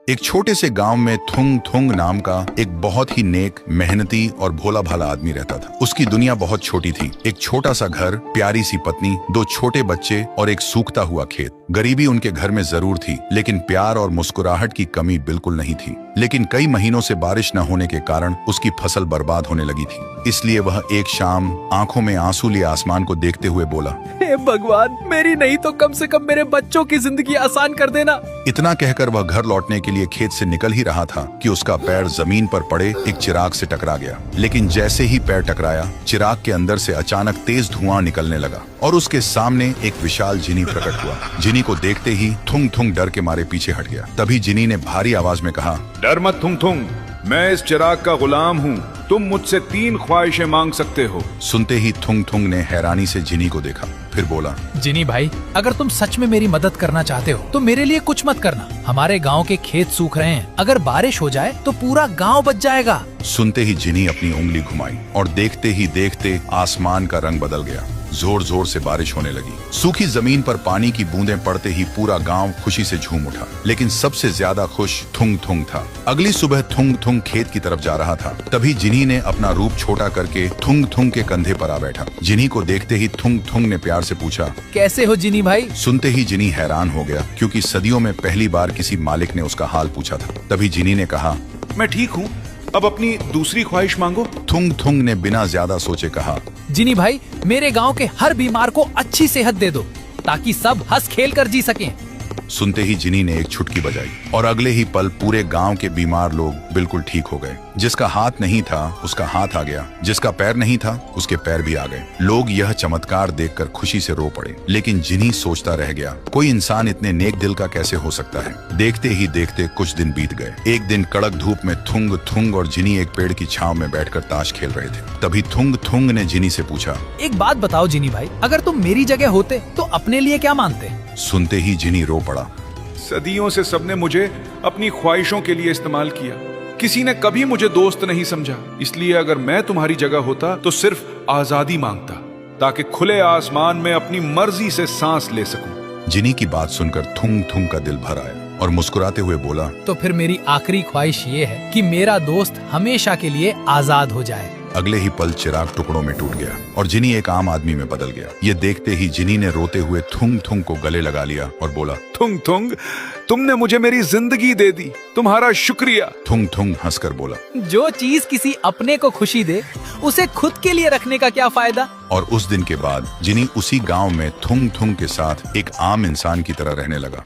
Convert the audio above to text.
एक छोटे से गांव में थुंग थुंग नाम का एक बहुत ही नेक, मेहनती और भोला भाला आदमी रहता था। उसकी दुनिया बहुत छोटी थी। एक छोटा सा घर, प्यारी सी पत्नी, 2 छोटे बच्चे और एक सूखता हुआ खेत। गरीबी उनके घर में जरूर थी, लेकिन प्यार और मुस्कुराहट की कमी बिल्कुल नहीं थी। लेकिन कई महीनों से बारिश न होने के कारण उसकी फसल बर्बाद होने लगी थी। इसलिए वह एक शाम आंखों में आंसू लिए आसमान को देखते हुए बोला, हे भगवान, मेरी नहीं तो कम से कम मेरे बच्चों की जिंदगी आसान कर देना। इतना कहकर वह घर लौटने के लिए खेत से निकल ही रहा था कि उसका पैर जमीन पर पड़े एक चिराग से टकरा गया। लेकिन जैसे ही पैर टकराया, चिराग के अंदर से अचानक तेज धुआं निकलने लगा और उसके सामने एक विशाल जिनी प्रकट हुआ। जिनी को देखते ही थुंग थुंग डर के मारे पीछे हट गया। तभी जिनी ने भारी आवाज में कहा, डर मत थुंग थुंग, मैं इस चिराग का गुलाम हूँ। तुम मुझसे 3 ख्वाहिशें मांग सकते हो। सुनते ही थुंग थुंग ने हैरानी से जिनी को देखा, फिर बोला, जिनी भाई, अगर तुम सच में मेरी मदद करना चाहते हो तो मेरे लिए कुछ मत करना। हमारे गांव के खेत सूख रहे हैं, अगर बारिश हो जाए तो पूरा गांव बच जाएगा। सुनते ही जिनी अपनी उंगली घुमाई और देखते ही देखते आसमान का रंग बदल गया। जोर जोर से बारिश होने लगी। सूखी जमीन पर पानी की बूंदें पड़ते ही पूरा गांव खुशी से झूम उठा। लेकिन सबसे ज्यादा खुश थुंग थुंग था। अगली सुबह थुंग थुंग खेत की तरफ जा रहा था। तभी जिनी ने अपना रूप छोटा करके थुंग थुंग के कंधे पर आ बैठा। जिनी को देखते ही थुंग थुंग ने प्यार से पूछा, कैसे हो जिनी भाई? सुनते ही जिनी हैरान हो गया, क्योंकि सदियों में पहली बार किसी मालिक ने उसका हाल पूछा था। तभी जिनी ने कहा, मैं ठीक हूँ, अब अपनी दूसरी ख्वाहिश मांगो। थुंग थुंग ने बिना ज्यादा सोचे कहा, जिनी भाई, मेरे गांव के हर बीमार को अच्छी सेहत दे दो ताकि सब हंस खेल कर जी सकें। सुनते ही जिनी ने एक छुटकी बजाई और अगले ही पल पूरे गांव के बीमार लोग बिल्कुल ठीक हो गए। जिसका हाथ नहीं था उसका हाथ आ गया, जिसका पैर नहीं था उसके पैर भी आ गए। लोग यह चमत्कार देखकर खुशी से रो पड़े। लेकिन जिनी सोचता रह गया, कोई इंसान इतने नेक दिल का कैसे हो सकता है। देखते ही देखते कुछ दिन बीत गए। एक दिन कड़क धूप में थुंग थुंग और जिनी एक पेड़ की छांव में बैठकर ताश खेल रहे थे। तभी थुंग थुंग ने जिनी से पूछा, एक बात बताओ जिनी भाई, अगर तुम मेरी जगह होते तो अपने लिए क्या मांगते? सुनते ही जिनी रो पड़ा। सदियों से सबने मुझे अपनी ख्वाहिशों के लिए इस्तेमाल किया। किसी ने कभी मुझे दोस्त नहीं समझा। इसलिए अगर मैं तुम्हारी जगह होता तो सिर्फ आजादी मांगता, ताकि खुले आसमान में अपनी मर्जी से सांस ले सकूं। जिनी की बात सुनकर थुंग थुंग का दिल भर आया और मुस्कुराते हुए बोला, तो फिर मेरी आखिरी ख्वाहिश ये है कि मेरा दोस्त हमेशा के लिए आजाद हो जाए। अगले ही पल चिराग टुकड़ों में टूट गया और जिनी एक आम आदमी में बदल गया। ये देखते ही जिनी ने रोते हुए थुंग थुंग को गले लगा लिया और बोला, थुंग थुंग, तुमने मुझे मेरी जिंदगी दे दी, तुम्हारा शुक्रिया। थुंग थुंग हंसकर बोला, जो चीज किसी अपने को खुशी दे उसे खुद के लिए रखने का क्या फायदा। और उस दिन के बाद जिनी उसी गांव में थुंग थुंग के साथ एक आम इंसान की तरह रहने लगा।